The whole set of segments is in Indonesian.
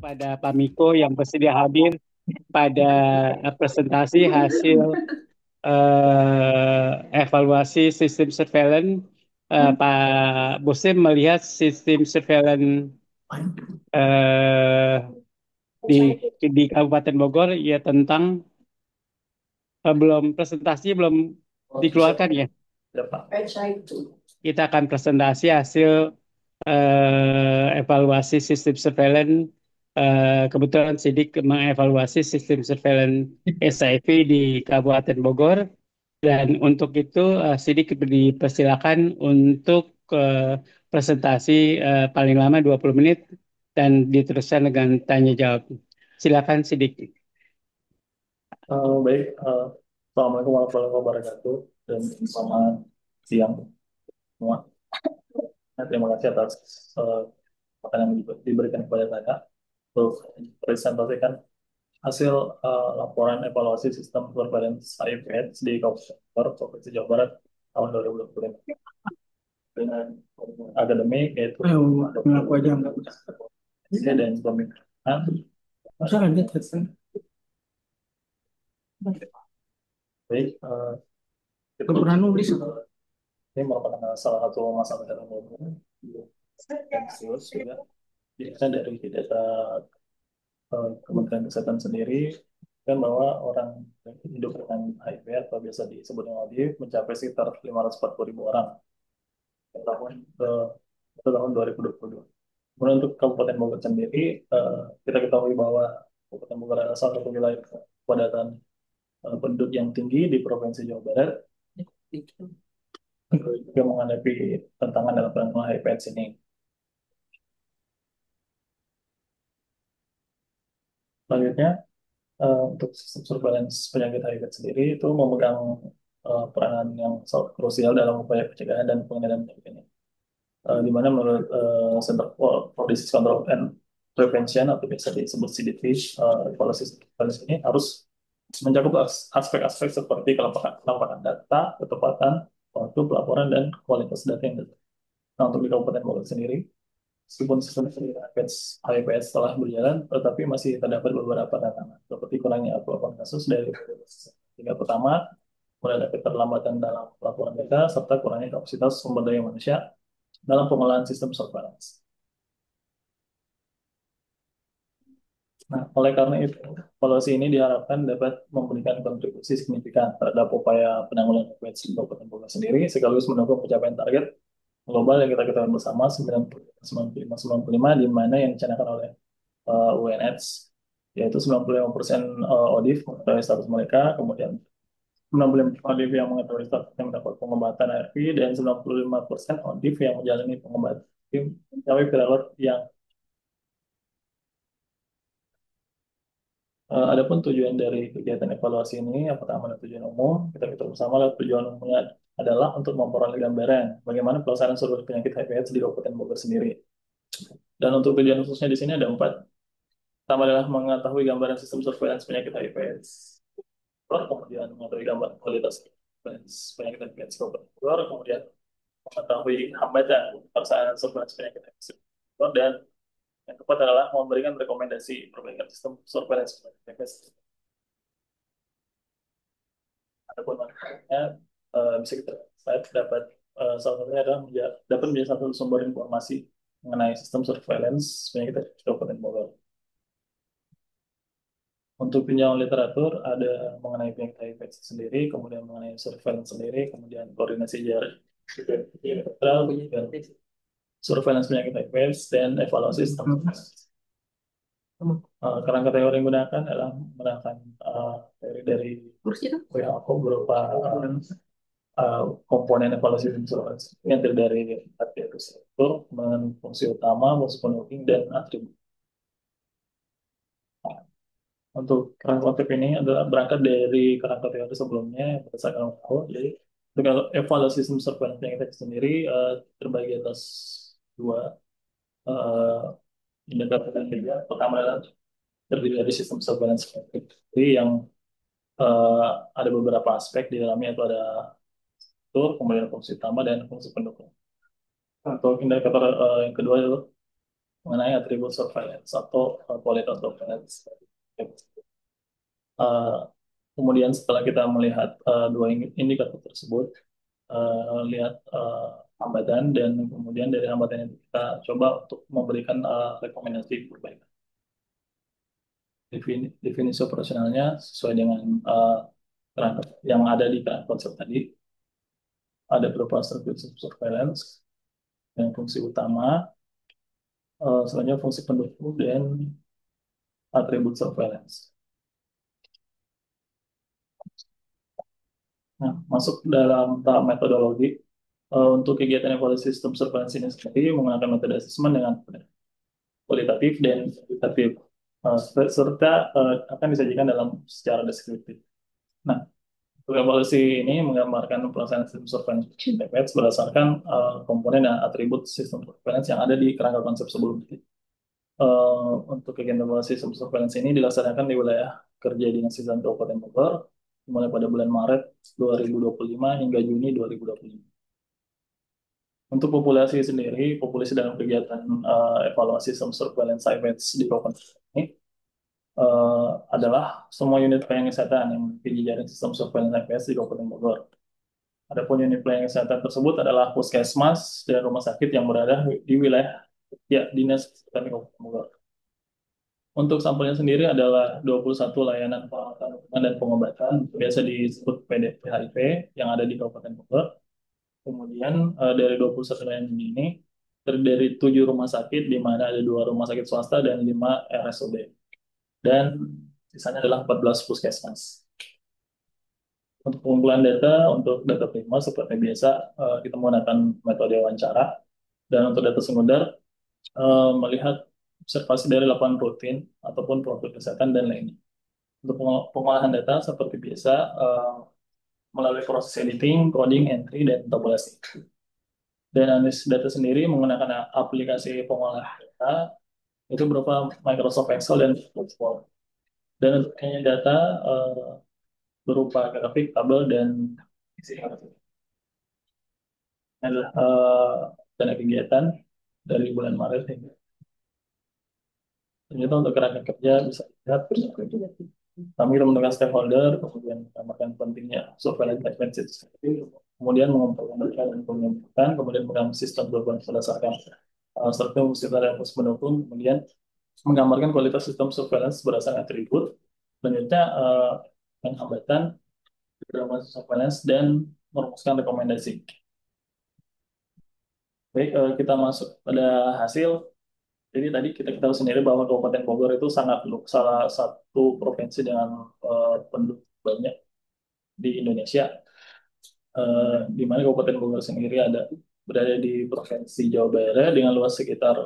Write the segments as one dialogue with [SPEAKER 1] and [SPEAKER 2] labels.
[SPEAKER 1] pada Pak Miko yang bersedia hadir pada presentasi hasil evaluasi sistem surveillance. Pak Busim melihat sistem surveillance eh, di di Kabupaten Bogor ya tentang belum presentasi belum dikeluarkan ya. Kita akan presentasi hasil evaluasi sistem surveillance. Kebetulan Sidik mengevaluasi sistem surveillance SIV di Kabupaten Bogor dan untuk itu Sidik dipersilakan untuk presentasi paling lama 20 menit dan diteruskan dengan tanya jawab. Silakan Sidik.
[SPEAKER 2] Baik, Assalamualaikum warahmatullahi wabarakatuh dan selamat siang semua. Nah, terima kasih atas pertanyaan yang diberikan kepada saya untuk presentasikan hasil laporan evaluasi sistem surveillance HIV/AIDS di Kabupaten Bogor, Provinsi Jawa Barat tahun 2025 dengan akademik yaitu mengaku aja nggak bisa dan pembimbingan. Masa lanjut baik, kita pernah nulis ini merupakan salah satu masalah dalam hubungan yang serius juga. Jadi dari data Kementerian Kesehatan sendiri kan bahwa orang yang hidup dengan HIV atau biasa disebut dengan HIV mencapai sekitar 540.000 orang pada tahun 2022. Kemudian untuk Kabupaten Bogor sendiri, kita ketahui bahwa Kabupaten Bogor adalah salah satu wilayah kepadatan penduduk yang tinggi di Provinsi Jawa Barat juga menghadapi tantangan dalam penanganan HIV/AIDS ini. Selanjutnya, untuk sistem surveillance penyakit HIV sendiri itu memegang peranan yang sangat krusial dalam upaya pencegahan dan pengendalian penyakit ini. Di mana menurut Center for Disease Control and Prevention atau biasa disebut CDP, evaluasi surveillance ini harus mencakup aspek-aspek seperti kelapakan data, ketepatan, waktu pelaporan, dan kualitas data yang ada. Nah, untuk di Kabupaten Bogor sendiri, meskipun sistem HIPS telah berjalan, tetapi masih terdapat beberapa tantangan, seperti kurangnya pelaporan kasus dari tingkat pertama, mulai ada keterlambatan dalam pelaporan data, serta kurangnya kapasitas sumber daya manusia dalam pengelolaan sistem surveillance. Nah, oleh karena itu, evaluasi ini diharapkan dapat memberikan kontribusi signifikan terhadap upaya penanggulangan COVID di Kabupaten Bogor sendiri, sekaligus mendukung pencapaian target global yang kita ketahui bersama 95-95, di mana yang dicanangkan oleh UNAIDS, yaitu 95% ODIF mengetahui status mereka, kemudian 65 ODIF yang mengetahui status yang mendapat pengobatan ARV, dan 95% ODIF yang menjalani pengobatan mencapai viral yang adapun tujuan dari kegiatan evaluasi ini, yang pertama adalah tujuan umum. Kita ketahui bersama lah tujuan umumnya adalah untuk memperoleh gambaran bagaimana pelaksanaan survei penyakit HIV/AIDS di Kabupaten Bogor sendiri. Dan untuk tujuan khususnya di sini ada 4. Pertama adalah mengetahui gambaran sistem surveillance penyakit HIV/AIDS. Kemudian mengetahui gambaran kualitas penyakit HIV/AIDS Kabupaten Bogor, kemudian mengetahui hambatan pelaksanaan surveillance penyakit HIV/AIDS dan yang keempat adalah memberikan rekomendasi perbaikan sistem surveillance penyakit HIV/AIDS. Adapun manfaatnya bisa kita lihat dapat salah satunya adalah dapat menjadi satu sumber informasi mengenai sistem surveillance penyakit Kabupaten Bogor. Untuk pinjauan literatur ada mengenai penyakit HIV sendiri, kemudian mengenai surveillance sendiri, kemudian koordinasi jarak, dan surveillance penyakit HIV dan evaluasi sistem. Kerangka teori yang digunakan adalah menggunakan teori dari WHO berupa komponen evaluasi surveillance yang terdiri dari atribut struktur, fungsi utama, fungsi pendukung, dan atribut. Untuk kerangka konsep ini adalah berangkat dari kerangka teori sebelumnya yang berdasarkan WHO. Jadi dengan evaluasi sistem surveillance yang kita sendiri terbagi atas dua indikator yang berbeda. Pertama adalah terdiri dari sistem surveillance yang ada beberapa aspek di dalamnya, itu ada struktur, kemudian fungsi utama, dan fungsi pendukung. Untuk indikator yang kedua itu mengenai atribut surveillance atau quality surveillance. Eh, Kemudian setelah kita melihat dua indikator tersebut, lihat hambatan dan kemudian dari hambatan itu kita coba untuk memberikan rekomendasi perbaikan. Definisi operasionalnya sesuai dengan kerangka yang ada di kerangka konsep tadi. Ada beberapa service surveillance yang fungsi utama, selanjutnya fungsi pendukung dan atribut surveillance. Nah, masuk dalam tahap metodologi. Untuk kegiatan evaluasi sistem surveillance ini sendiri menggunakan metode asesmen dengan kualitatif dan kuantitatif, serta akan disajikan dalam secara deskriptif. Nah, untuk evaluasi ini menggambarkan pelaksanaan sistem surveillance TPS berdasarkan komponen dan atribut sistem surveillance yang ada di kerangka konsep sebelumnya. Untuk kegiatan evaluasi sistem surveillance ini dilaksanakan di wilayah kerja dinas sistem Kabupaten Bogor mulai pada bulan Maret 2025 hingga Juni 2025. Untuk populasi sendiri, populasi dalam kegiatan evaluasi sistem surveillance IPEDS di Kabupaten ini adalah semua unit pelayanan kesehatan yang memiliki jejaring sistem surveillance IPS di Kabupaten Bogor. Adapun unit pelayanan kesehatan tersebut adalah puskesmas dan rumah sakit yang berada di wilayah ya, dinas kesehatan Kabupaten Bogor. Untuk sampelnya sendiri adalah 21 layanan perawatan dan pengobatan, biasa disebut PDP-HIV yang ada di Kabupaten Bogor. Kemudian dari 21 layanan ini terdiri dari 7 rumah sakit, di mana ada 2 rumah sakit swasta dan 5 RSUD. Dan sisanya adalah 14 puskesmas. Untuk pengumpulan data, untuk data prima seperti biasa, kita menggunakan metode wawancara. Dan untuk data sekunder, melihat observasi dari laporan rutin ataupun profil kesehatan dan lainnya. Untuk pengolahan data seperti biasa, melalui proses editing, coding, entry, dan tabulasi. Dan analisis data sendiri menggunakan aplikasi pengolah data, itu berupa Microsoft Excel dan Powerpoint. Dan untuk data berupa grafik, tabel, dan isi adalah dana kegiatan dari bulan Maret hingga ternyata untuk kerangka kerja bisa dilihat kami membentukkan stakeholder, kemudian menambahkan pentingnya surveillance advantage, kemudian mengumpulkan data dan mengumpulkan, kemudian mengambil sistem berbahan berdasarkan struktur fungsi dan fungsi pendukung, kemudian menggambarkan kualitas sistem surveillance berdasarkan atribut, selanjutnya hambatan dalam surveillance dan merumuskan rekomendasi. Baik, kita masuk pada hasil. Jadi tadi kita ketahui sendiri bahwa Kabupaten Bogor itu salah satu provinsi dengan penduduk banyak di Indonesia, di mana Kabupaten Bogor sendiri berada di Provinsi Jawa Barat dengan luas sekitar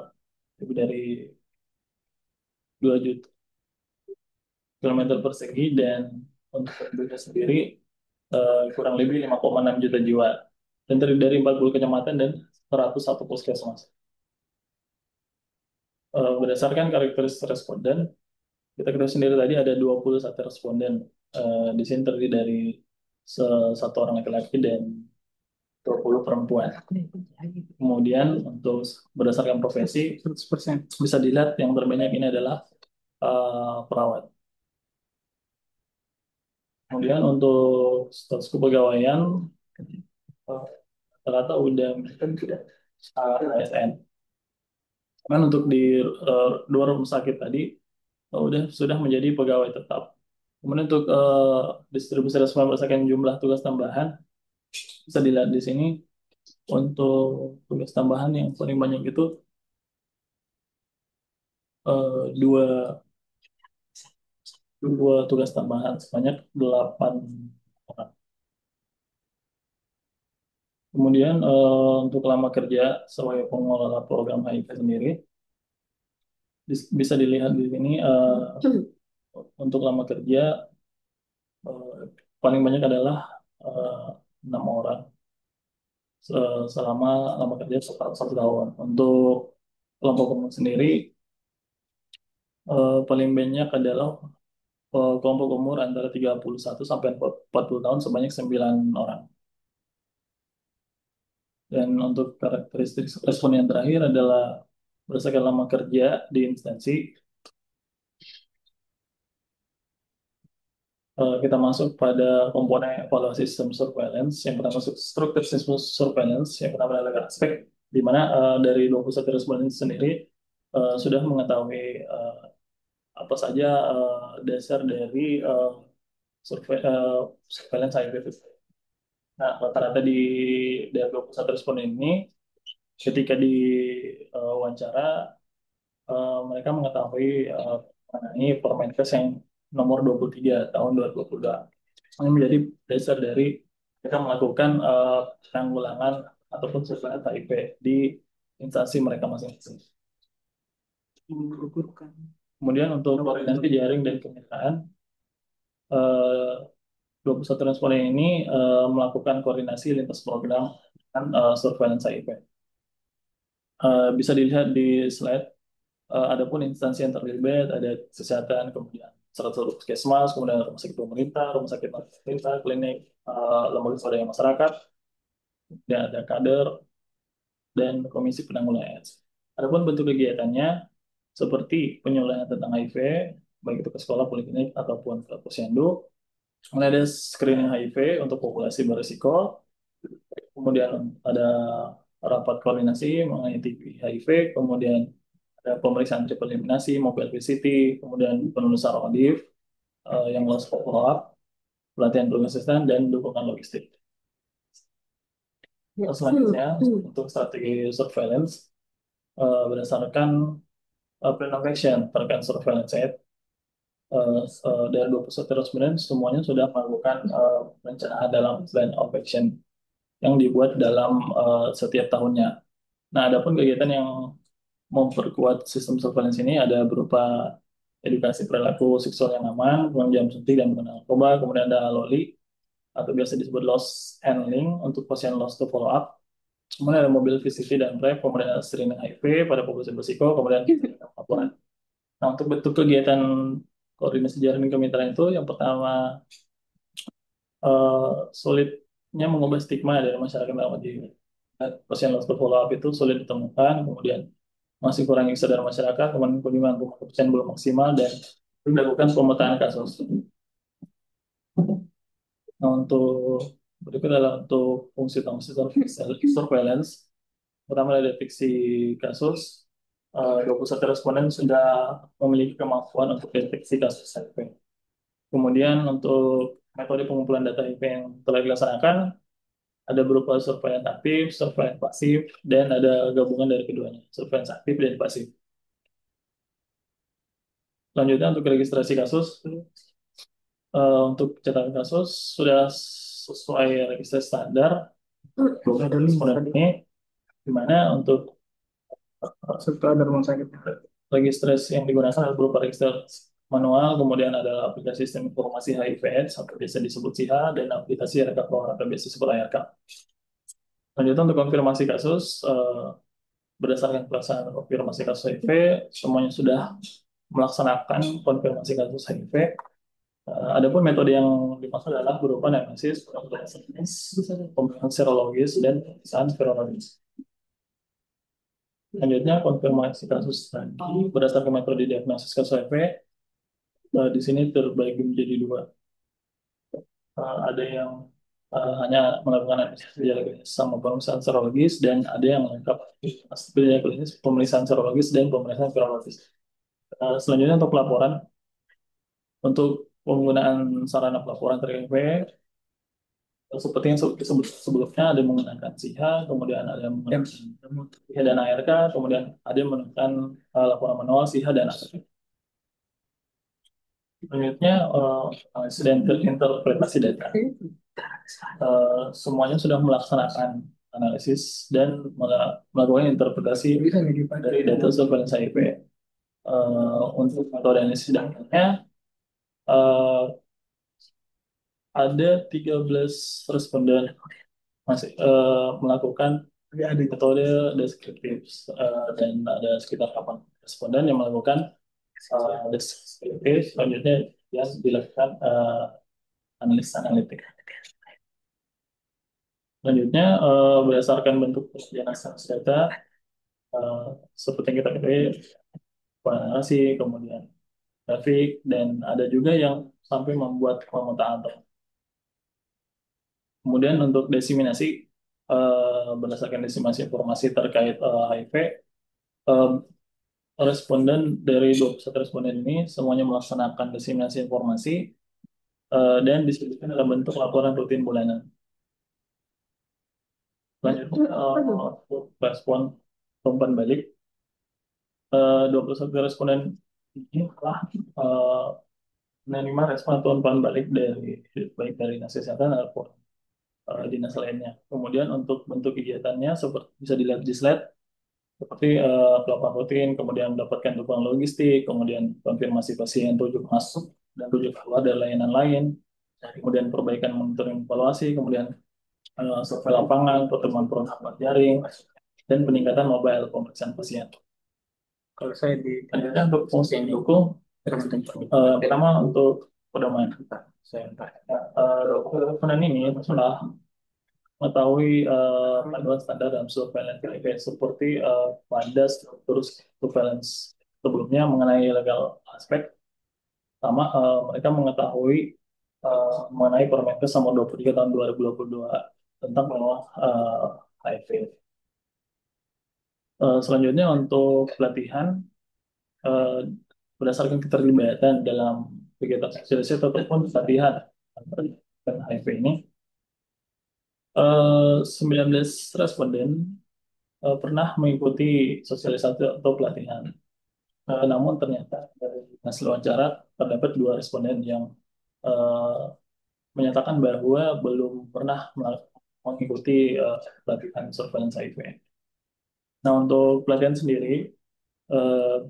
[SPEAKER 2] lebih dari 2 juta kilometer persegi dan untuk penduduknya sendiri kurang lebih 5,6 juta jiwa dan terdiri dari 40 kecamatan dan 101 puskesmas. Berdasarkan karakteristik responden, kita ketahui sendiri tadi ada 21 responden. Di sini terdiri dari satu orang laki-laki dan 20 perempuan. Kemudian untuk berdasarkan profesi, 100% bisa dilihat yang terbanyak ini adalah perawat. Kemudian untuk status kepegawaian, rata-rata udah kan sudah ASN. Kan untuk di 2 rumah sakit tadi sudah menjadi pegawai tetap. Kemudian untuk distribusi respon berdasarkan jumlah tugas tambahan bisa dilihat di sini. Untuk tugas tambahan yang paling banyak itu dua dua tugas tambahan sebanyak 8 orang. Kemudian untuk lama kerja sebagai pengelola program HIP sendiri bisa dilihat di sini untuk lama kerja paling banyak adalah 6 orang selama lama kerja 1 tahun. Untuk kelompok umum sendiri paling banyak adalah kelompok umur antara 31 sampai 40 tahun sebanyak 9 orang. Dan untuk karakteristik respon yang terakhir adalah berdasarkan lama kerja di instansi, kita masuk pada komponen evaluasi sistem surveillance. Yang pertama struktur sistem surveillance, yang pertama adalah aspek di mana dari 21 responden sendiri sudah mengetahui apa saja dasar dari surveillance HIV. Nah, rata-rata dari 21 responden ini ketika di wawancara mereka mengetahui mengenai Permenkes yang nomor 23 tahun 2022. Ini menjadi dasar dari mereka melakukan penanggulangan ataupun surveillance HIV di instansi mereka masing-masing. Kemudian untuk koordinasi jaring dan kemitraan, eh, 21 responden ini melakukan koordinasi lintas program dan surveillance HIV. Bisa dilihat di slide. Adapun instansi yang terlibat ada kesehatan, kemudian 101 puskesmas, kemudian rumah sakit pemerintah, rumah sakit pemerintah, klinik, lembaga swadaya masyarakat, dan ada kader dan komisi penanggulangan AIDS. Adapun bentuk kegiatannya seperti penyuluhan tentang HIV, baik itu ke sekolah, poliklinik ataupun ke posyandu. Kemudian ada screening HIV untuk populasi berisiko. Kemudian ada rapat koordinasi mengenai TB HIV, kemudian ada pemeriksaan triple eliminasi, mobile VCT, kemudian penulisan audif, yang loss follow up, pelatihan petugas kesehatan, dan dukungan logistik. Selanjutnya, untuk strategi surveillance, berdasarkan plan of action terkait surveillance set, dari 21 responden semuanya sudah melakukan perencanaan dalam plan of action yang dibuat dalam setiap tahunnya. Nah, adapun kegiatan yang memperkuat sistem surveillance ini ada berupa edukasi perilaku seksual yang aman, pengenjam suntik dan pengenal narkoba, kemudian ada LOLI atau biasa disebut loss handling untuk pasien loss to follow up, kemudian ada mobil VCT dan PrEP, kemudian ada screening HIV pada populasi berisiko, kemudian laporan. Nah, untuk bentuk kegiatan koordinasi jaring kemitraan itu, yang pertama sulitnya mengubah stigma dari masyarakat dalam arti pasien loss to follow up itu sulit ditemukan, kemudian masih kurang kesadaran masyarakat, kemudian kunjungan rumah ke pasien belum maksimal, dan dilakukan pemetaan kasus. Nah, untuk berikut adalah untuk fungsi-fungsi surveillance. Pertama adalah deteksi kasus. 21 responden sudah memiliki kemampuan untuk deteksi kasus HIV. Kemudian untuk metode pengumpulan data HIV yang telah dilaksanakan, ada berupa surveillance aktif, surveillance pasif, dan ada gabungan dari keduanya, surveillance aktif dan pasif. Selanjutnya untuk registrasi kasus, untuk catatan kasus sudah sesuai registrasi standar responden ini, di mana untuk serta ada rumah sakit. Registrasi yang digunakan adalah berupa registrasi manual, kemudian ada aplikasi sistem informasi HIV/AIDS atau biasa disebut SIHA, dan aplikasi RK Pro atau biasa disebut ARK. Selanjutnya untuk konfirmasi kasus, berdasarkan pelaksanaan konfirmasi kasus HIV, semuanya sudah melaksanakan konfirmasi kasus HIV. Adapun metode yang dimaksud adalah berupa analisis, pemeriksaan serologis, dan pemeriksaan virologis. Selanjutnya konfirmasi kasus tadi berdasarkan metode diagnosis kasus HIV, di sini terbagi menjadi dua. Ada yang hanya melakukan analisis gejala klinis sama pemeriksaan serologis, dan ada yang lengkap gejala klinis, pemeriksaan serologis, dan pemeriksaan virologis. Selanjutnya untuk pelaporan, untuk penggunaan sarana pelaporan terkait HIV, seperti yang disebut sebelumnya, ada yang menggunakan SIHA, kemudian ada yang menggunakan SIHA dan ARK, kemudian ada yang menggunakan laporan manual SIHA dan ARK. Selanjutnya, analisis dan interpretasi data. Semuanya sudah melaksanakan analisis dan melakukan interpretasi dari data surveillance HIV. Untuk metode analisis datanya, ada 13 responden masih melakukan metode deskriptif, dan ada sekitar 8 responden yang melakukan deskriptif. Selanjutnya yang dilakukan analis analitik. Selanjutnya, berdasarkan bentuk perjalanan data, eh, seperti yang kita ketahui narasi, kemudian grafik, dan ada juga yang sampai membuat pemetaan. Kemudian untuk diseminasi, berdasarkan diseminasi informasi terkait HIV, eh, responden dari 21 responden ini semuanya melaksanakan diseminasi informasi dan distribusikan dalam bentuk laporan rutin bulanan. Selanjutnya, untuk respon umpan balik, 21 responden ini telah eh, menerima respon atau umpan balik dari baik dari dinas kesehatan ataupun dinas lainnya. Kemudian untuk bentuk kegiatannya seperti bisa dilihat di slide, seperti pelaporan rutin, kemudian mendapatkan dukungan logistik, kemudian konfirmasi pasien rujuk masuk dan rujuk keluar dari layanan lain, kemudian perbaikan monitoring evaluasi, kemudian survei lapangan, pertemuan perangkat jaring, dan peningkatan mobile pemeriksaan pasien. Kalau saya di Lanjutnya untuk fungsi yang didukung, pertama untuk pedoman. Saya dokumen ini telah mengetahui panduan standar dalam surveillance HIV seperti pada struktur surveillance sebelumnya mengenai legal aspek. Pertama, mereka mengetahui mengenai Permenkes nomor 23 tahun 2022 tentang pengelolaan HIV. Selanjutnya untuk pelatihan, eh, berdasarkan keterlibatan dalam kegiatan sosialisasi ataupun pelatihan tentang HIV ini, 19 responden pernah mengikuti sosialisasi atau pelatihan. Namun ternyata dari hasil wawancara terdapat dua responden yang eh, menyatakan bahwa belum pernah mengikuti pelatihan surveillance HIV. Nah, untuk pelatihan sendiri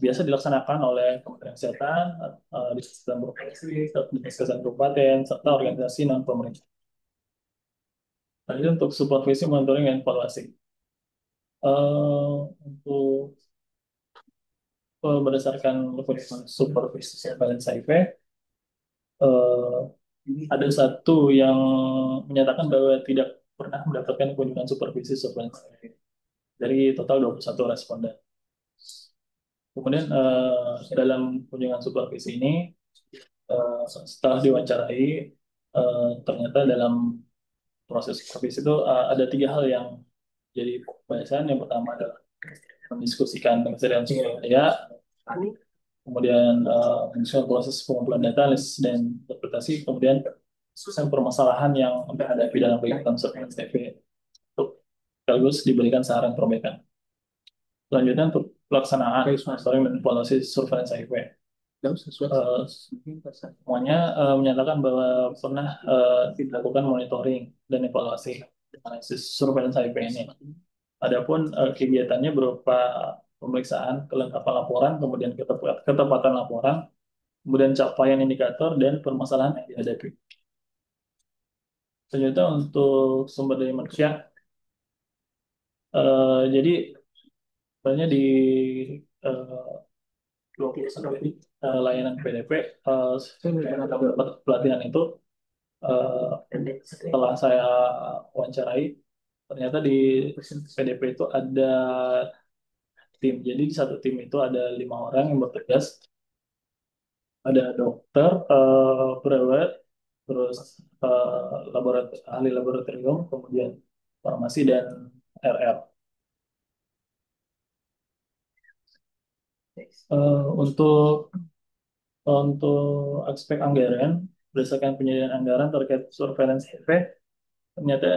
[SPEAKER 2] biasa dilaksanakan oleh Kementerian Kesehatan, Dinas Kesehatan Provinsi, Dinas Kesehatan Kabupaten, serta organisasi non-pemerintah. Lanjut untuk supervisi, monitoring, dan evaluasi. Untuk berdasarkan supervisi surveillance HIV, eh, ada satu yang menyatakan bahwa tidak pernah mendapatkan kunjungan supervisi surveillance HIV dari total 21 responden. Kemudian dalam kunjungan supervisi ini, setelah diwawancarai, ternyata dalam proses supervisi itu ada tiga hal yang jadi pembahasan. Yang pertama adalah mendiskusikan kesadaran sumber daya, kemudian mendiskusikan proses pengumpulan data, analisis, dan interpretasi, kemudian diskusikan permasalahan yang dihadapi dalam kegiatan surveillance TV untuk sekaligus diberikan saran perbaikan. Selanjutnya untuk pelaksanaan monitoring dan evaluasi surveillance HIV. Semuanya menyatakan bahwa pernah dilakukan monitoring dan evaluasi analisis surveillance HIV ini. Adapun kegiatannya berupa pemeriksaan kelengkapan laporan, kemudian ketepatan laporan, kemudian capaian indikator dan permasalahan yang dihadapi. Selanjutnya untuk sumber daya manusia, jadi sebenarnya di eh, 21 ini layanan PDP, saya dapat pelatihan itu setelah saya wawancarai, ternyata di PDP itu ada tim. Jadi di satu tim itu ada 5 orang yang bertugas. Ada dokter, perawat, terus ahli laboratorium, kemudian farmasi dan RR. Untuk aspek anggaran, berdasarkan penyediaan anggaran terkait surveillance HIV, ternyata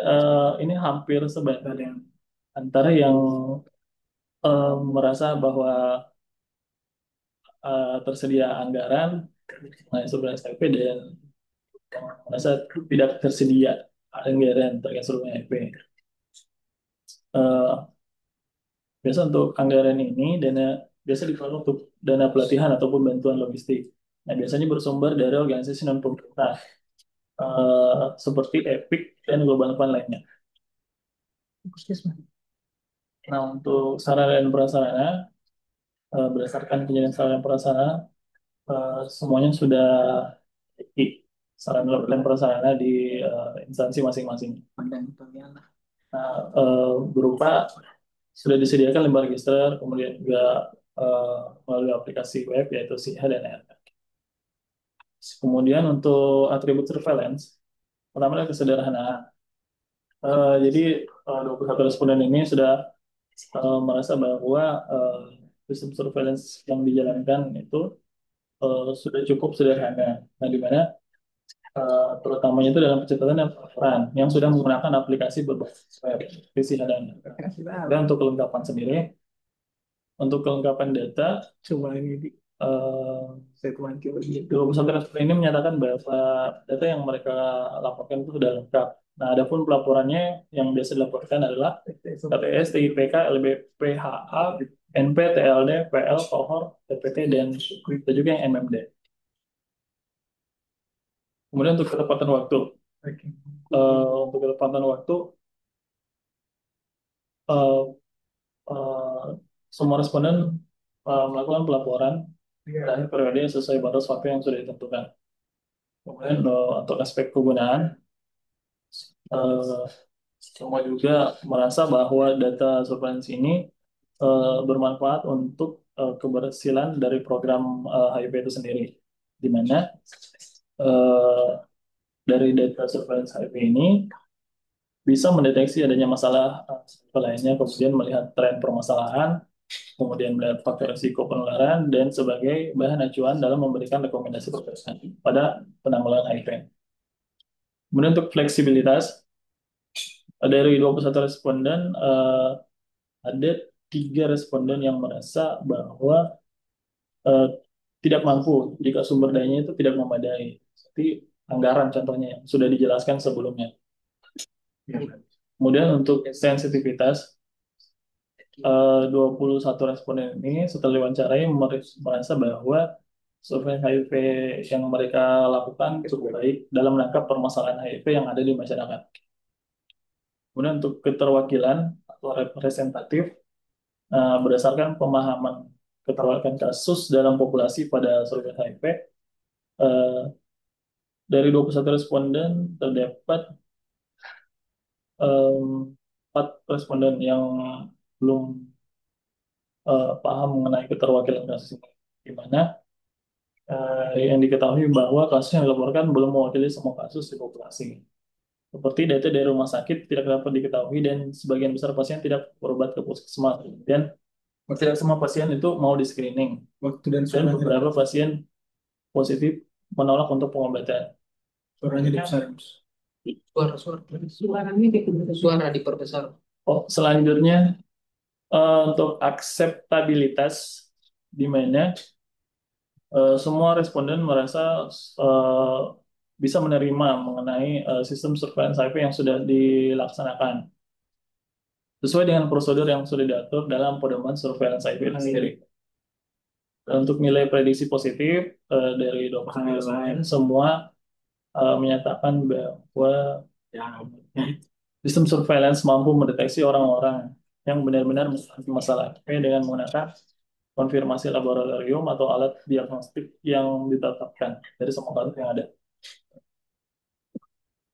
[SPEAKER 2] ini hampir sebagian antara yang merasa bahwa tersedia anggaran surveillance HIV dan yang merasa tidak tersedia anggaran terkait surveillance HIV. Biasa untuk anggaran ini biasa dipakai untuk dana pelatihan ataupun bantuan logistik. Nah, biasanya bersumber dari organisasi non pemerintah seperti EPIC dan Global Fund lainnya. Nah, untuk sarana dan prasarana, berdasarkan kejadian sarana dan prasarana, semuanya sudah di sarana dan prasarana di instansi masing-masing. Nah, berupa sudah disediakan lembar register, kemudian juga melalui aplikasi web yaitu SIHA dan AirTag. Kemudian untuk atribut surveillance, pertama adalah kesederhanaan. Jadi 21 responden ini sudah merasa bahwa sistem surveillance yang dijalankan itu sudah cukup sederhana. Nah, di mana terutamanya itu dalam pencatatan dan pelaporan yang sudah menggunakan aplikasi berbasis web, PC dan untuk kelengkapan sendiri, untuk kelengkapan data, cuma ini saya kemarin kira 21 responden ini menyatakan bahwa data yang mereka laporkan itu sudah lengkap. Nah, adapun pelaporannya yang biasa dilaporkan adalah TTS, TIPK, LBP, HA, NP, TLD, PL, Kohor, TPT, dan juga yang MMD. Kemudian untuk ketepatan waktu, untuk ketepatan waktu, eh, eh, semua responden melakukan pelaporan di akhir periode sesuai batas waktu yang sudah ditentukan. Kemudian untuk aspek penggunaan, eh, semua juga merasa bahwa data surveillance ini bermanfaat untuk keberhasilan dari program HIV itu sendiri, di mana eh, dari data surveillance HIV ini bisa mendeteksi adanya masalah lainnya, kemudian melihat tren permasalahan, kemudian melihat faktor risiko penularan, dan sebagai bahan acuan dalam memberikan rekomendasi pada penanggulangan HIV. Kemudian untuk fleksibilitas, dari 21 responden, ada 3 responden yang merasa bahwa eh, tidak mampu jika sumber dayanya itu tidak memadai. Seperti anggaran contohnya yang sudah dijelaskan sebelumnya. Kemudian untuk sensitivitas, 21 responden ini setelah diwawancarai merasa bahwa survei HIV yang mereka lakukan cukup baik dalam menangkap permasalahan HIV yang ada di masyarakat. Kemudian untuk keterwakilan atau representatif, berdasarkan pemahaman keterwakilan kasus dalam populasi pada survei HIV, eh, dari 21 responden terdapat 4 responden yang belum paham mengenai keterwakilan kasus ini, di mana yang diketahui bahwa kasus yang dilaporkan belum mewakili semua kasus di populasi. Seperti data dari rumah sakit tidak dapat diketahui dan sebagian besar pasien tidak berobat ke puskesmas. Dan tidak semua pasien itu mau di screening. Dan beberapa pasien positif menolak untuk pengobatan. Suaranya dibesar. Suara diperbesar. Oh, selanjutnya untuk akseptabilitas, di mana semua responden merasa eh, bisa menerima mengenai sistem surveillance HIV yang sudah dilaksanakan sesuai dengan prosedur yang sudah diatur dalam pedoman surveillance HIV itu sendiri. Dan untuk nilai prediksi positif dari dokter lain, semua menyatakan bahwa ya, sistem surveillance mampu mendeteksi orang-orang yang benar-benar memiliki masalah HIV dengan menggunakan konfirmasi laboratorium atau alat diagnostik yang ditetapkan dari semua kasus yang ada.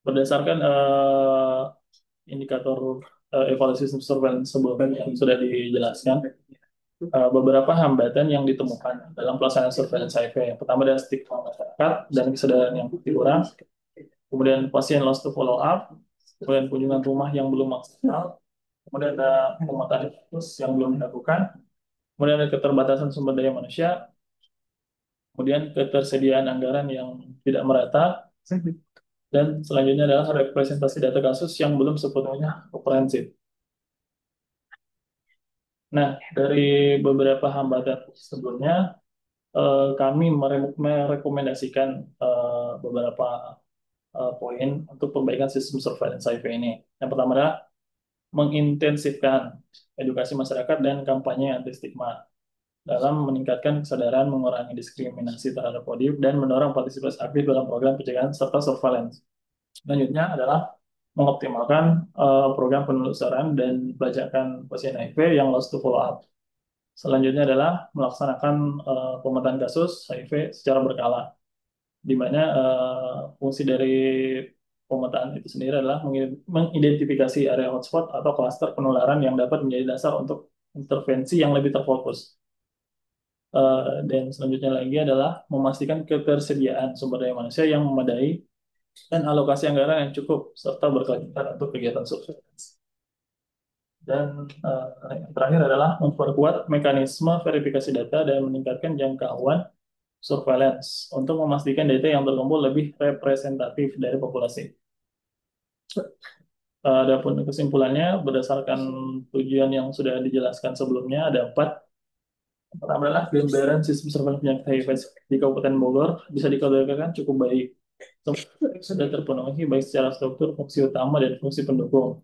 [SPEAKER 2] Berdasarkan indikator evaluasi sistem surveillance sebelumnya yang sudah dijelaskan, beberapa hambatan yang ditemukan dalam pelaksanaan surveillance HIV. Yang pertama adalah stigma masyarakat dan kesadaran yang kurang, kemudian pasien lost to follow up, kemudian kunjungan rumah yang belum maksimal, kemudian ada pemetaan kasus yang belum dilakukan, kemudian ada keterbatasan sumber daya manusia, kemudian ketersediaan anggaran yang tidak merata, dan selanjutnya adalah representasi data kasus yang belum sepenuhnya komprehensif. Nah, dari beberapa hambatan sebelumnya, kami merekomendasikan beberapa poin untuk perbaikan sistem surveillance HIV ini. Yang pertama adalah mengintensifkan edukasi masyarakat dan kampanye anti stigma dalam meningkatkan kesadaran, mengurangi diskriminasi terhadap ODIP, dan mendorong partisipasi aktif dalam program pencegahan serta surveillance. Selanjutnya adalah mengoptimalkan program penelusuran dan pelacakan pasien HIV yang lost to follow up. Selanjutnya adalah melaksanakan pemetaan kasus HIV secara berkala, di mana fungsi dari pemetaan itu sendiri adalah mengidentifikasi area hotspot atau klaster penularan yang dapat menjadi dasar untuk intervensi yang lebih terfokus. Dan selanjutnya lagi adalah memastikan ketersediaan sumber daya manusia yang memadai dan alokasi anggaran yang cukup serta berkelanjutan untuk kegiatan surveillance. Dan yang terakhir adalah memperkuat mekanisme verifikasi data dan meningkatkan jangkauan surveillance untuk memastikan data yang terkumpul lebih representatif dari populasi. Adapun kesimpulannya, berdasarkan tujuan yang sudah dijelaskan sebelumnya, ada empat. Pertama adalah gambaran sistem surveillance penyakit HIV di Kabupaten Bogor bisa dikategorikan cukup baik. Sudah terpenuhi baik secara struktur, fungsi utama, dan fungsi pendukung.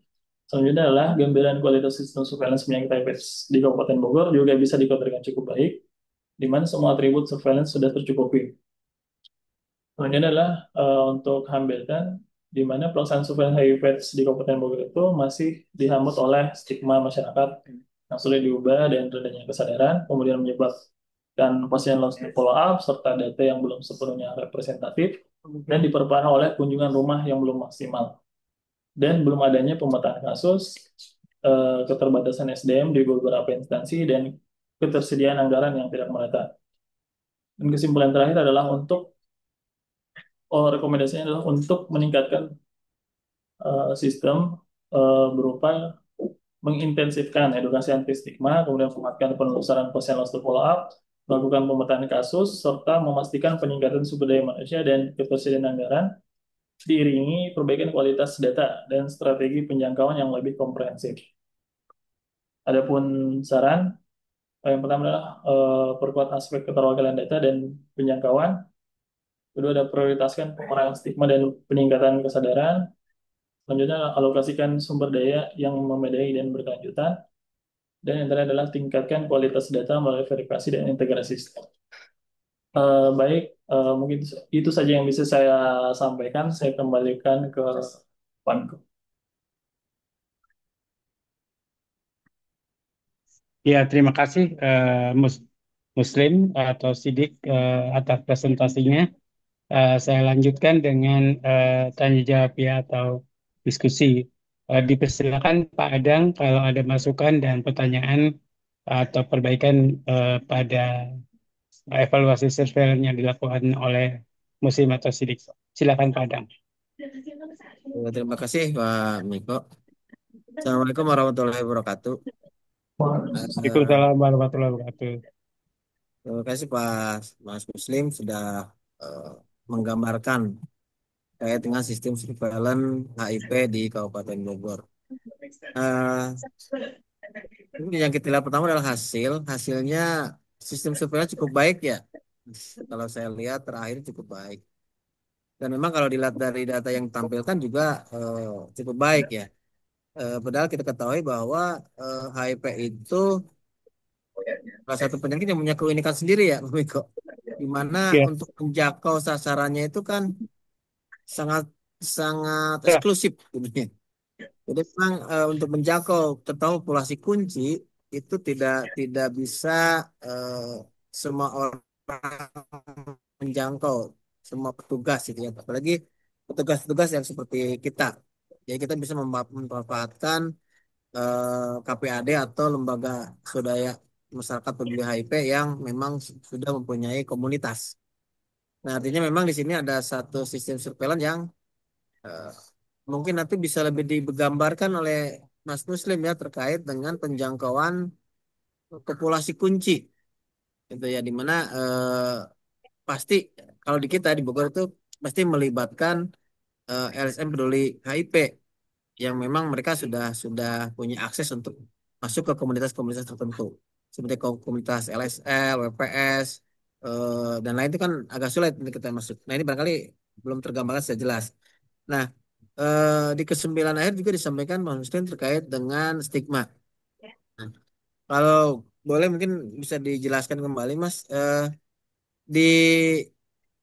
[SPEAKER 2] Selanjutnya adalah gambaran kualitas sistem surveillance penyakit HIV di Kabupaten Bogor juga bisa dikategorikan cukup baik, di mana semua atribut surveillance sudah tercukupi. Selanjutnya adalah untuk hambatan, di mana pelaksanaan surveillance HIV/AIDS di Kabupaten Bogor itu masih dihambat oleh stigma masyarakat yang sulit diubah dan rendahnya kesadaran, kemudian menyebabkan pasien lost follow up serta data yang belum sepenuhnya representatif dan diperparah oleh kunjungan rumah yang belum maksimal dan belum adanya pemetaan kasus, keterbatasan SDM di beberapa instansi dan ketersediaan anggaran yang tidak merata. Dan kesimpulan terakhir adalah rekomendasinya adalah untuk meningkatkan sistem berupa mengintensifkan edukasi anti stigma, kemudian menguatkan penelusuran pasien lost to follow up, melakukan pemetaan kasus, serta memastikan peningkatan sumber daya manusia dan ketersediaan anggaran, diiringi perbaikan kualitas data dan strategi penjangkauan yang lebih komprehensif. Adapun saran, yang pertama adalah perkuat aspek keterwakilan data dan penjangkauan. Kedua ada prioritaskan pengurangan stigma dan peningkatan kesadaran. Selanjutnya alokasikan sumber daya yang memadai dan berkelanjutan. Dan yang terakhir adalah tingkatkan kualitas data melalui verifikasi dan integrasi sistem. Baik, mungkin itu saja yang bisa saya sampaikan. Saya kembalikan ke Panko.
[SPEAKER 1] Ya, terima kasih Muslim atau Sidik atas presentasinya. Saya lanjutkan dengan tanya jawab ya atau diskusi. Dipersilakan Pak Adang kalau ada masukan dan pertanyaan atau perbaikan pada evaluasi surveillance yang dilakukan oleh Muslim atau Sidik. Silakan Pak Adang.
[SPEAKER 3] Terima kasih Pak Miko. Assalamualaikum warahmatullahi wabarakatuh. Eh,
[SPEAKER 1] Waalaikumsalam warahmatullahi wabarakatuh.
[SPEAKER 3] Terima kasih Pak Mas Muslim sudah eh, menggambarkan terkait dengan sistem surveillance HIV di Kabupaten Bogor. Eh, Ini yang kita lihat pertama adalah hasilnya sistem surveillance cukup baik ya. Kalau saya lihat terakhir cukup baik. Dan memang kalau dilihat dari data yang ditampilkan juga cukup baik ya. Padahal kita ketahui bahwa HIV itu salah satu penyakit yang punya keunikan sendiri ya, Pak Miko. Di mana
[SPEAKER 1] Ya,
[SPEAKER 3] untuk menjangkau sasarannya itu kan sangat sangat
[SPEAKER 1] ya,
[SPEAKER 3] eksklusif sebenarnya. Jadi memang untuk menjangkau terutama populasi kunci itu tidak bisa eh, semua orang menjangkau semua petugas gitu ya. Apalagi petugas-petugas yang seperti kita. Jadi kita bisa memanfaatkan KPAD atau lembaga swadaya masyarakat peduli HIV yang memang sudah mempunyai komunitas. Nah, artinya memang di sini ada satu sistem surveillance yang eh, mungkin nanti bisa lebih digambarkan oleh Mas Muslim ya terkait dengan penjangkauan populasi kunci gitu ya, di mana pasti kalau di kita di Bogor itu pasti melibatkan LSM peduli HIV yang memang mereka sudah punya akses untuk masuk ke komunitas-komunitas tertentu seperti komunitas LSL, WPS dan lain itu kan agak sulit untuk kita masuk. Nah ini barangkali belum tergambarkan secara jelas. Nah di kesembilan akhir juga disampaikan Bang Muslim terkait dengan stigma. Nah, kalau boleh mungkin bisa dijelaskan kembali Mas di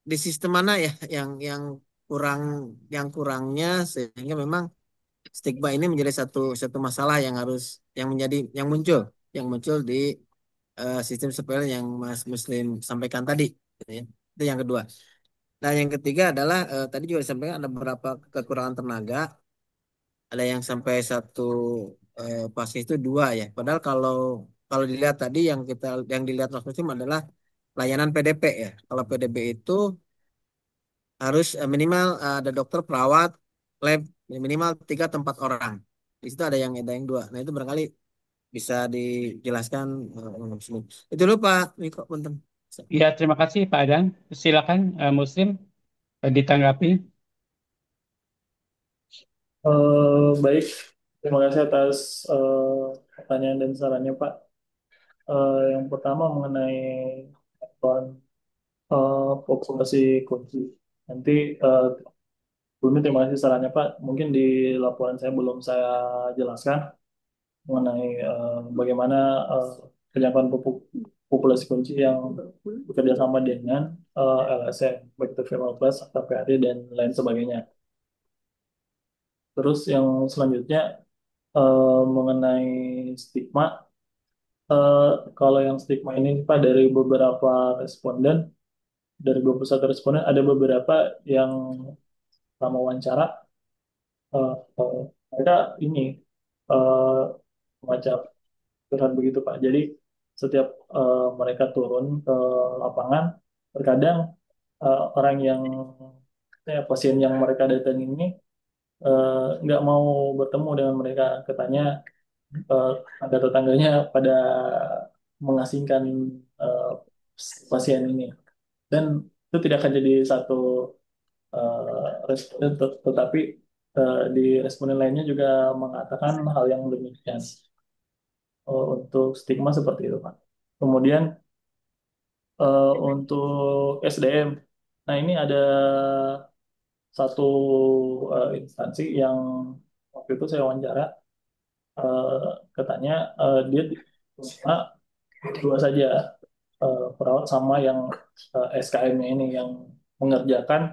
[SPEAKER 3] di sistem mana ya yang kurang yang kurangnya sehingga memang stigma ini menjadi satu satu masalah yang harus yang muncul di sistem surveillance yang Mas Muslim sampaikan tadi gitu ya. Itu yang kedua. Nah, yang ketiga adalah tadi juga disampaikan ada beberapa kekurangan tenaga, ada yang sampai satu pasien itu dua ya. Padahal kalau kalau dilihat tadi yang dilihat Mas Muslim adalah layanan PDP ya. Kalau PDP itu harus minimal ada dokter, perawat, lab, minimal 3 tempat orang. Di situ ada yang dua. Nah itu barangkali bisa dijelaskan Mas Muslim. Itu dulu Pak Miko, punten.
[SPEAKER 1] Ya, terima kasih Pak Adang. Silakan Muslim ditanggapi.
[SPEAKER 2] Baik, terima kasih atas pertanyaan dan sarannya, Pak. Yang pertama mengenai laporan populasi kunci. Nanti sebelumnya terima kasih sarannya, Pak. Mungkin di laporan saya belum saya jelaskan mengenai bagaimana penyakit populasi kunci yang bekerja sama dengan LSM, baik itu female plus, KPAD, dan lain sebagainya. Terus yang selanjutnya mengenai stigma. Eh, Kalau yang stigma ini Pak dari beberapa responden, dari 21 responden ada beberapa yang selama wawancara eh, eh, mereka ini eh, macam curhat begitu Pak. Jadi setiap mereka turun ke lapangan, terkadang orang yang pasien yang mereka datang ini nggak mau bertemu dengan mereka. Katanya eh, ada tetangganya pada mengasingkan eh, pasien ini dan itu tidak akan jadi satu responden tetapi di responden lainnya juga mengatakan hal yang demikian. Untuk stigma seperti itu Pak. Kemudian untuk SDM, nah ini ada satu instansi yang waktu itu saya wawancara, katanya dia cuma dua saja perawat sama yang SKM-nya ini yang mengerjakan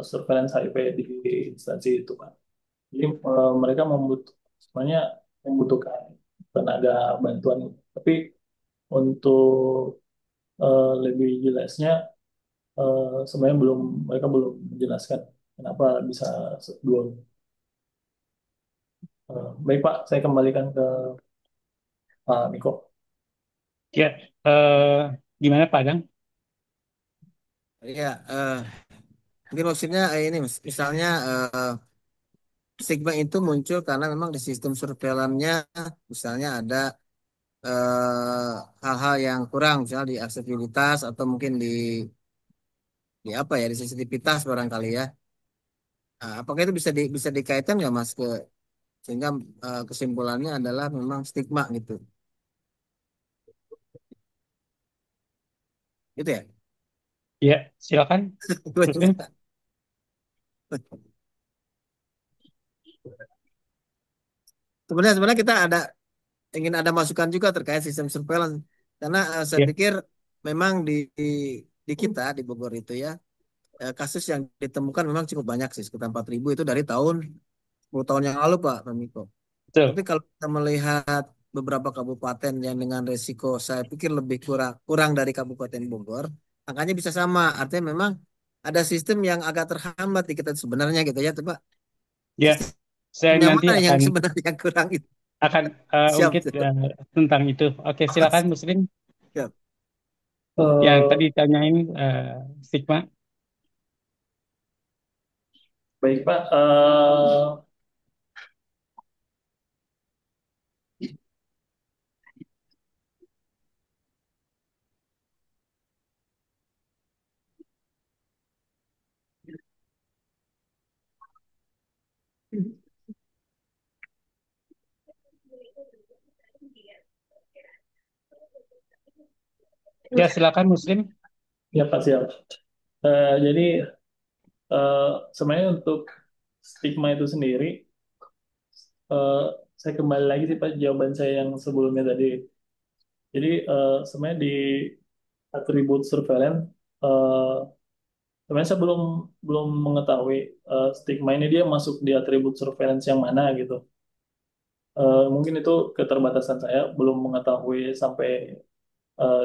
[SPEAKER 2] surveillance HIV di instansi itu Pak. Jadi mereka sebenarnya membutuhkan tenaga bantuan. Tapi untuk lebih jelasnya sebenarnya mereka belum menjelaskan kenapa bisa dua. Baik Pak, saya kembalikan ke Pak Miko.
[SPEAKER 1] Ya, eh, gimana Pak Adang?
[SPEAKER 3] Ya, mungkin maksudnya ini misalnya stigma itu muncul karena memang di sistem surveillance-nya misalnya ada hal-hal yang kurang, misalnya di aksesibilitas atau mungkin di apa ya, di sensitivitas barangkali ya. Nah, apakah itu bisa dikaitkan nggak Mas ke sehingga kesimpulannya adalah memang stigma gitu, gitu ya?
[SPEAKER 1] Ya, silakan Muslim.
[SPEAKER 3] Sebenarnya kita ingin ada masukan juga terkait sistem surveillance karena saya
[SPEAKER 1] Ya,
[SPEAKER 3] pikir memang di kita di Bogor itu ya kasus yang ditemukan memang cukup banyak sih, sekitar 4.000 itu dari tahun 10 tahun yang lalu Pak Miko. Tapi
[SPEAKER 1] betul.
[SPEAKER 3] kalau kita melihat beberapa kabupaten yang dengan resiko saya pikir lebih kurang kurang dari Kabupaten Bogor, angkanya bisa sama. Artinya memang ada sistem yang agak terhambat di kita sebenarnya gitu ya, tuh, Pak.
[SPEAKER 1] Ya,
[SPEAKER 3] Sistem
[SPEAKER 1] saya
[SPEAKER 3] yang
[SPEAKER 1] nanti
[SPEAKER 3] mana yang
[SPEAKER 1] akan
[SPEAKER 3] sebenarnya yang kurang itu?
[SPEAKER 1] akan
[SPEAKER 3] Siap,
[SPEAKER 1] ungkit
[SPEAKER 3] siap.
[SPEAKER 1] tentang itu. Oke, silakan Muslim.
[SPEAKER 3] Siap.
[SPEAKER 1] Yang
[SPEAKER 2] Eh,
[SPEAKER 1] tadi tanyain stigma.
[SPEAKER 2] Baik Pak,
[SPEAKER 1] Ya, silakan Muslim.
[SPEAKER 2] ya Pak siap. Jadi eh, sebenarnya untuk stigma itu sendiri, eh, saya kembali lagi sih Pak jawaban saya yang sebelumnya tadi. Jadi sebenarnya di atribut surveillance eh, sebenarnya saya belum belum mengetahui stigma ini dia masuk di atribut surveillance yang mana gitu. Mungkin itu keterbatasan saya belum mengetahui sampai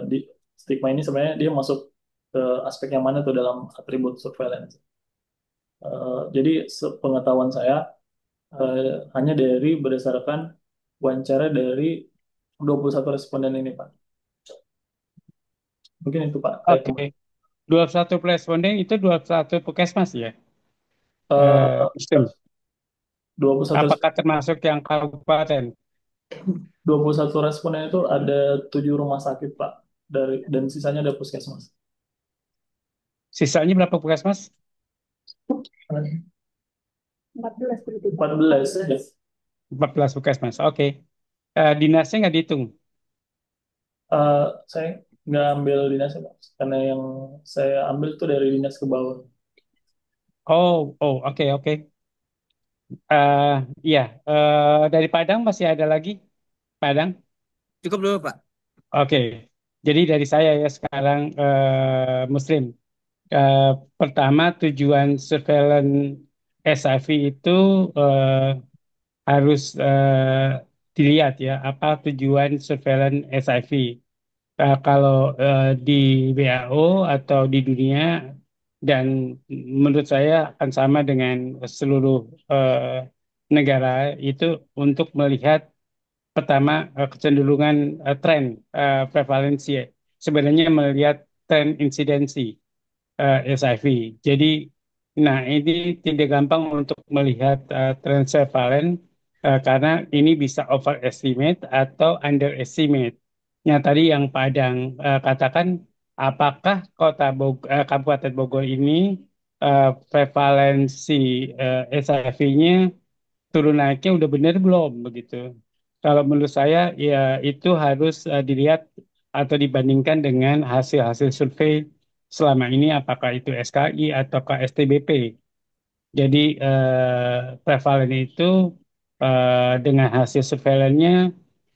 [SPEAKER 2] di stigma ini sebenarnya dia masuk ke aspek yang mana tuh dalam atribut surveillance. Jadi sepengetahuan saya hanya dari berdasarkan wawancara dari 21 responden ini, Pak. Mungkin itu, Pak. Kayak
[SPEAKER 1] Oke, 21 responden itu 21 puskesmas ya, Muslim.
[SPEAKER 2] 21
[SPEAKER 1] Apakah termasuk yang kabupaten?
[SPEAKER 2] 21 responden itu ada 7 rumah sakit, Pak. Dan sisanya ada puskesmas.
[SPEAKER 1] Sisanya berapa puskesmas?
[SPEAKER 2] 14 berarti. 14 ya.
[SPEAKER 1] 14 puskesmas. Oke. Dinasnya nggak dihitung.
[SPEAKER 2] Eh, saya nggak ambil dinas ya, Pak. Karena yang saya ambil tuh dari dinas ke bawah.
[SPEAKER 1] Oh, oh, oke, oke. Eh, iya, dari Padang masih ada lagi? Padang?
[SPEAKER 3] Cukup dulu, Pak.
[SPEAKER 1] Oke. Jadi dari saya ya sekarang Muslim. Eh, Pertama tujuan surveillance SIV itu eh, harus dilihat ya apa tujuan surveillance SIV. Kalau di WHO atau di dunia dan menurut saya akan sama dengan seluruh negara itu untuk melihat pertama kecenderungan tren prevalensi ya. Sebenarnya melihat tren insidensi SIV. Jadi, nah ini tidak gampang untuk melihat tren prevalen karena ini bisa overestimate atau underestimate. Nah, tadi yang Padang katakan, apakah Kabupaten Bogor ini prevalensi SIV-nya turun naiknya udah benar belum begitu? Kalau menurut saya ya itu harus dilihat atau dibandingkan dengan hasil-hasil survei selama ini apakah itu SKI atau STBP. Jadi prevalen itu dengan hasil surveillance-nya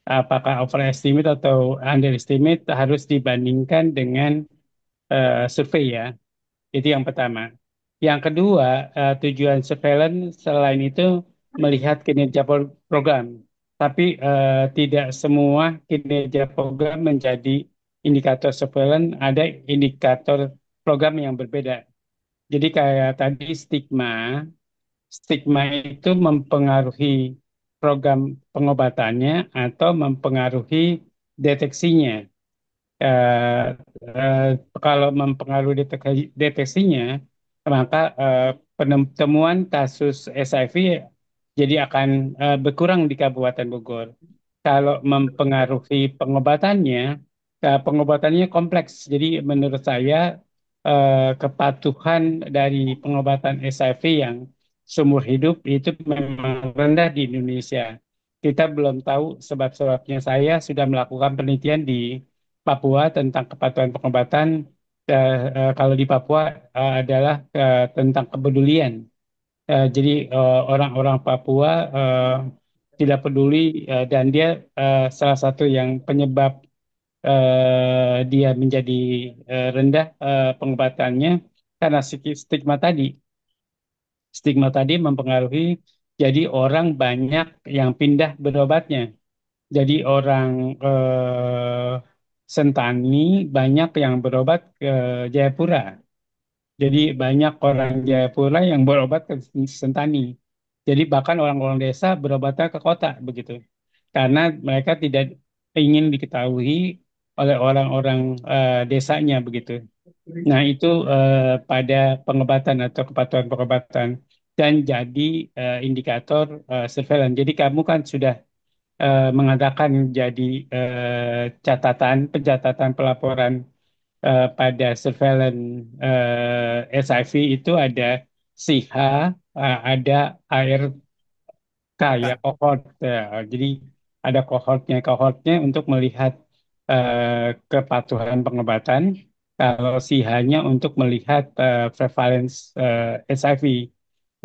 [SPEAKER 1] apakah overestimate atau underestimate harus dibandingkan dengan survei ya. Itu yang pertama. Yang kedua, tujuan surveillance selain itu melihat kinerja program. Tapi tidak semua kinerja program menjadi indikator surveillance, ada indikator program yang berbeda. Jadi kayak tadi stigma itu mempengaruhi program pengobatannya atau mempengaruhi deteksinya. eh, eh, Kalau mempengaruhi deteksinya, maka penemuan kasus SIV jadi akan berkurang di Kabupaten Bogor. Kalau mempengaruhi pengobatannya, pengobatannya kompleks. Jadi menurut saya kepatuhan dari pengobatan SIV yang seumur hidup itu memang rendah di Indonesia. Kita belum tahu sebab-sebabnya. Saya sudah melakukan penelitian di Papua tentang kepatuhan pengobatan. Kalau di Papua adalah tentang kepedulian. Jadi orang-orang Papua tidak peduli dan dia salah satu yang penyebab dia menjadi rendah pengobatannya karena stigma tadi. Stigma tadi mempengaruhi jadi orang banyak yang pindah berobatnya. Jadi orang Sentani banyak yang berobat ke Jayapura. Jadi banyak orang Jayapura yang berobat ke Sentani. Jadi bahkan orang-orang desa berobatnya ke kota begitu. Karena mereka tidak ingin diketahui oleh orang-orang desanya begitu. Nah, itu pada pengobatan atau kepatuhan pengobatan dan jadi indikator surveillance. Jadi kamu kan sudah mengadakan jadi pencatatan pelaporan pada surveillance SIV itu ada SIHA, ada ya
[SPEAKER 3] Kak.
[SPEAKER 1] cohort ya. Jadi ada kohortnya untuk melihat kepatuhan pengobatan. Kalau si hanya untuk melihat prevalence SIV.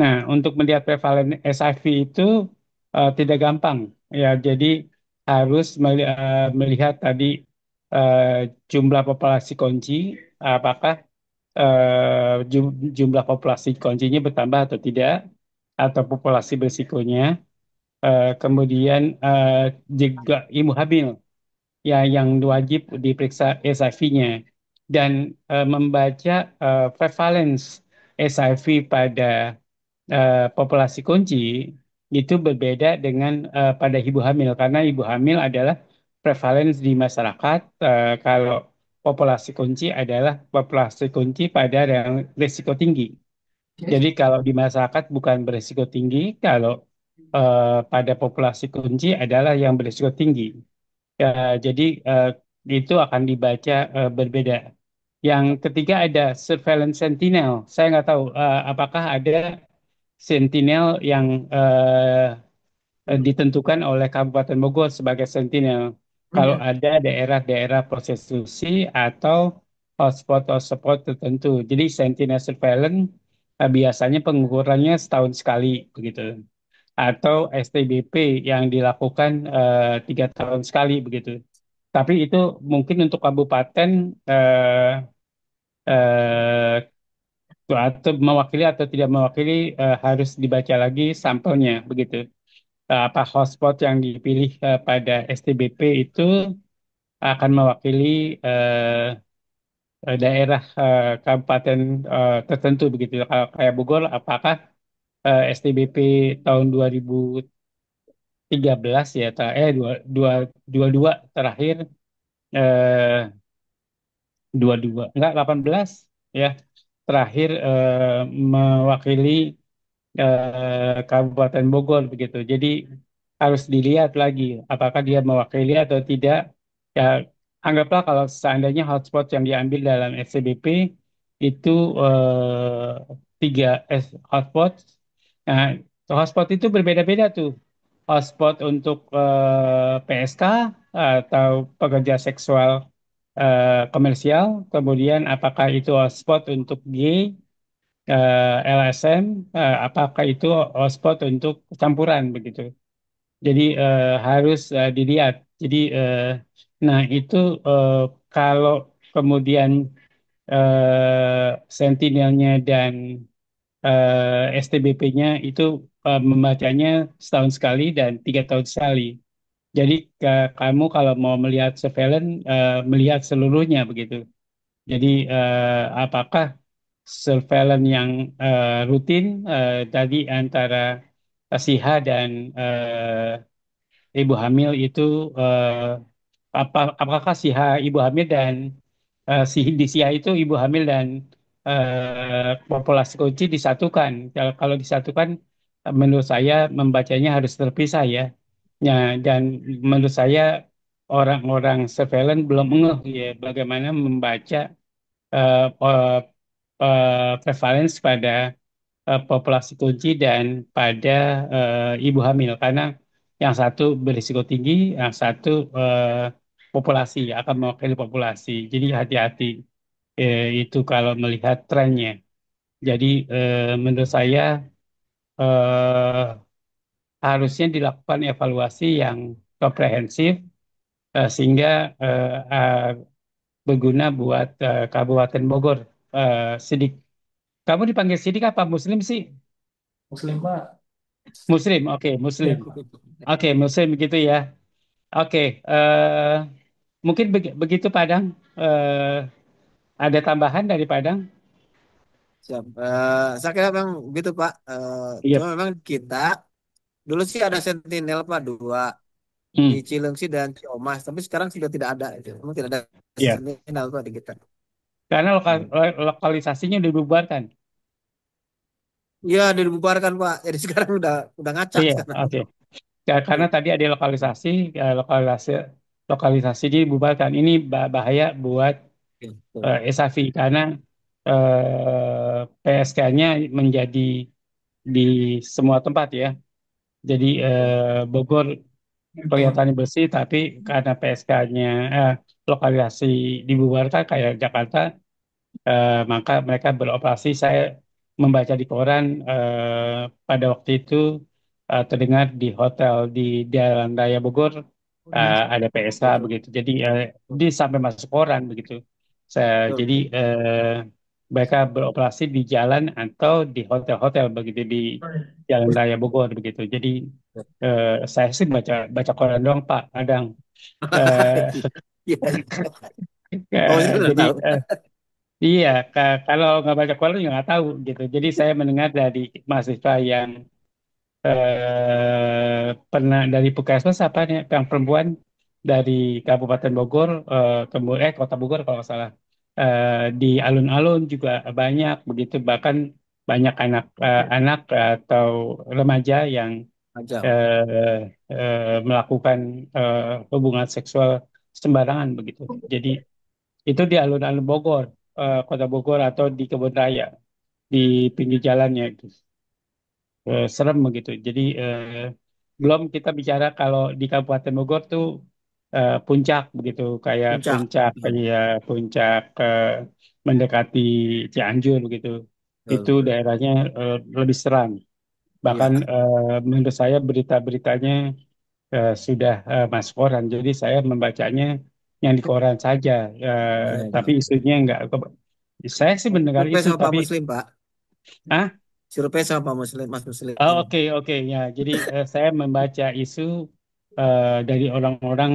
[SPEAKER 1] Nah, untuk melihat prevalence SIV itu tidak gampang ya. Jadi harus melihat tadi eh, jumlah populasi kunci, apakah jumlah populasi kuncinya bertambah atau tidak, atau populasi berisikonya. Kemudian juga ibu hamil ya yang wajib diperiksa SIV-nya dan membaca prevalence HIV pada populasi kunci itu berbeda dengan pada ibu hamil karena ibu hamil adalah prevalence di masyarakat kalau populasi kunci adalah populasi kunci pada yang risiko tinggi. Jadi kalau di masyarakat bukan berisiko tinggi, kalau pada populasi kunci adalah yang berisiko tinggi. Ya, jadi itu akan dibaca berbeda. Yang ketiga ada surveillance sentinel. Saya nggak tahu apakah ada sentinel yang ditentukan oleh Kabupaten Bogor sebagai sentinel. Kalau ada daerah-daerah prostitusi atau hotspot-hotspot tertentu. Jadi sentinel surveillance biasanya pengukurannya setahun sekali begitu. Atau STBP yang dilakukan 3 tahun sekali begitu. Tapi itu mungkin untuk kabupaten eh, atau mewakili atau tidak mewakili harus dibaca lagi sampelnya begitu. Apa hotspot yang dipilih pada STBP itu akan mewakili daerah kabupaten tertentu begitu. Kalau kayak Bogor, apakah STBP tahun 2013 ya, dua, dua, 22 terakhir eh, 22 enggak 18 ya terakhir mewakili Kabupaten Bogor begitu. Jadi harus dilihat lagi apakah dia mewakili atau tidak. Ya, anggaplah kalau seandainya hotspot yang diambil dalam SCBP itu tiga hotspot. Nah, hotspot itu berbeda-beda tuh. Hotspot untuk PSK atau pekerja seksual komersial. Kemudian apakah itu hotspot untuk gay LSM, apakah itu hotspot untuk campuran begitu. Jadi harus dilihat. Jadi nah itu eh, kalau kemudian sentinelnya dan STBP-nya itu membacanya setahun sekali dan 3 tahun sekali. Jadi kamu kalau mau melihat surveillance melihat seluruhnya begitu. Jadi apakah surveillance yang rutin tadi antara si H dan ibu hamil itu apakah si H ibu hamil dan di si H itu ibu hamil dan populasi kunci disatukan. Kalau disatukan menurut saya membacanya harus terpisah ya. Ya, dan menurut saya orang-orang surveillance belum ngeh ya bagaimana membaca prevalence pada populasi kunci dan pada ibu hamil karena yang satu berisiko tinggi, yang satu populasi akan mewakili populasi. Jadi hati-hati itu kalau melihat trennya. Jadi menurut saya eh, harusnya dilakukan evaluasi yang komprehensif sehingga eh, eh, berguna buat Kabupaten Bogor. Sidik. Kamu dipanggil Sidik apa Muslim sih?
[SPEAKER 2] Muslim Pak.
[SPEAKER 1] Muslim, oke, Muslim.
[SPEAKER 2] Ya.
[SPEAKER 1] Oke, Muslim begitu ya. Oke, mungkin begitu Padang. Ada tambahan dari Padang?
[SPEAKER 3] Siap. Saya kira memang begitu Pak.
[SPEAKER 1] Iya.
[SPEAKER 3] Cuma memang kita dulu sih ada sentinel Pak dua di
[SPEAKER 1] Hmm,
[SPEAKER 3] Cilengsi dan Ciomas, tapi sekarang sudah tidak ada itu. Memang tidak ada
[SPEAKER 1] iya.
[SPEAKER 3] sentinel Pak di kita.
[SPEAKER 1] Karena
[SPEAKER 3] Hmm.
[SPEAKER 1] lokalisasinya dibubarkan.
[SPEAKER 3] Iya, dibubarkan Pak. Jadi sekarang udah ngacak
[SPEAKER 1] Iya,
[SPEAKER 3] sekarang.
[SPEAKER 1] oke. Karena tadi ada lokalisasi, lokalisasi dibubarkan. Ini bahaya buat
[SPEAKER 3] Betul.
[SPEAKER 1] SAFI karena PSK-nya menjadi di semua tempat ya. Jadi Bogor kelihatannya bersih, tapi karena PSK-nya lokalisasi dibubarkan kayak Jakarta, maka mereka beroperasi. Saya membaca di koran pada waktu itu terdengar di hotel di Jalan Raya Bogor ada PSK
[SPEAKER 3] Betul.
[SPEAKER 1] begitu. Jadi di sampai masuk koran begitu. Jadi
[SPEAKER 3] Betul.
[SPEAKER 1] mereka beroperasi di jalan atau di hotel-hotel begitu di Jalan Raya Bogor begitu. Jadi saya sih baca baca koran doang Pak. Kadang eh,
[SPEAKER 3] Iya, iya. Oh, saya udah
[SPEAKER 1] Jadi
[SPEAKER 3] tahu.
[SPEAKER 1] iya, kalau nggak baca Quran juga nggak tahu gitu. Jadi saya mendengar dari mahasiswa yang pernah dari Puskesmas apa nih, yang perempuan dari Kabupaten Bogor, kemudian Kota Bogor kalau nggak salah. Di alun-alun juga banyak begitu, bahkan banyak anak atau remaja yang
[SPEAKER 3] Aja.
[SPEAKER 1] eh, melakukan hubungan seksual sembarangan begitu. Jadi itu di alun-alun Bogor, Kota Bogor atau di kebun raya di pinggir jalannya itu. Serem begitu. Jadi belum kita bicara kalau di Kabupaten Bogor tuh puncak begitu, kayak
[SPEAKER 3] Puncak.
[SPEAKER 1] puncak
[SPEAKER 3] Betul.
[SPEAKER 1] kayak puncak mendekati Cianjur begitu.
[SPEAKER 3] Betul,
[SPEAKER 1] Itu
[SPEAKER 3] betul.
[SPEAKER 1] daerahnya lebih seram.
[SPEAKER 3] Iya,
[SPEAKER 1] Bahkan menurut saya berita-beritanya sudah masuk koran. Jadi saya membacanya yang di koran saja.
[SPEAKER 3] iya,
[SPEAKER 1] Tapi
[SPEAKER 3] iya.
[SPEAKER 1] isunya enggak. Saya sih mendengar
[SPEAKER 3] Survei
[SPEAKER 1] itu,
[SPEAKER 3] sama Pak
[SPEAKER 1] tapi
[SPEAKER 3] Muslim, Pak.
[SPEAKER 1] ah,
[SPEAKER 3] Survei sama Pak Muslim, Mas Muslim.
[SPEAKER 1] oh, oke oke ya. Jadi saya membaca isu dari orang-orang,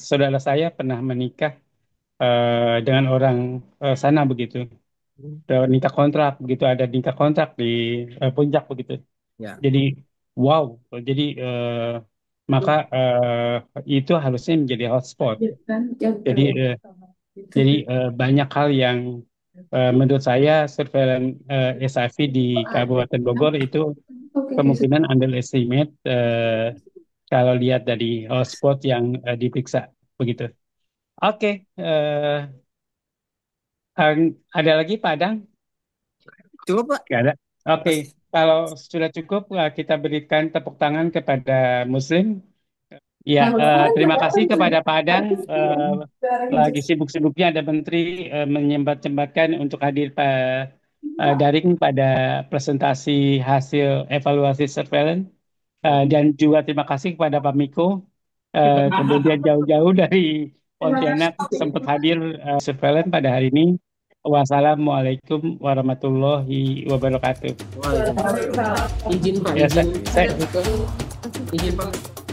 [SPEAKER 1] saudara saya pernah menikah dengan orang sana begitu. Nikah kontrak begitu, ada nikah kontrak di puncak begitu.
[SPEAKER 3] Ya,
[SPEAKER 1] Jadi wow. Jadi maka itu harusnya menjadi hotspot. Jadi banyak hal yang menurut saya surveillance SIV di Kabupaten Bogor itu kemungkinan underestimate kalau lihat dari hotspot yang diperiksa begitu. Oke, ada lagi Pak Adang?
[SPEAKER 3] cukup, Pak.
[SPEAKER 1] Nggak ada. Oke,
[SPEAKER 3] Mas,
[SPEAKER 1] kalau sudah cukup kita berikan tepuk tangan kepada Muslim. Ya, terima kasih kepada Pak Adang. Lagi sibuk-sibuknya ada menteri menyempat-sempatkan untuk hadir daring pada presentasi hasil evaluasi surveillance.
[SPEAKER 3] ya.
[SPEAKER 1] Dan juga terima kasih kepada Pak Miko. Kemudian jauh-jauh dari Pontianak sempat hadir surveillance pada hari ini. Wassalamualaikum warahmatullahi wabarakatuh.
[SPEAKER 3] Waalaikumsalam. Izin, Pak,
[SPEAKER 1] Ya,
[SPEAKER 3] izin.
[SPEAKER 1] saya
[SPEAKER 3] Izin, Pak.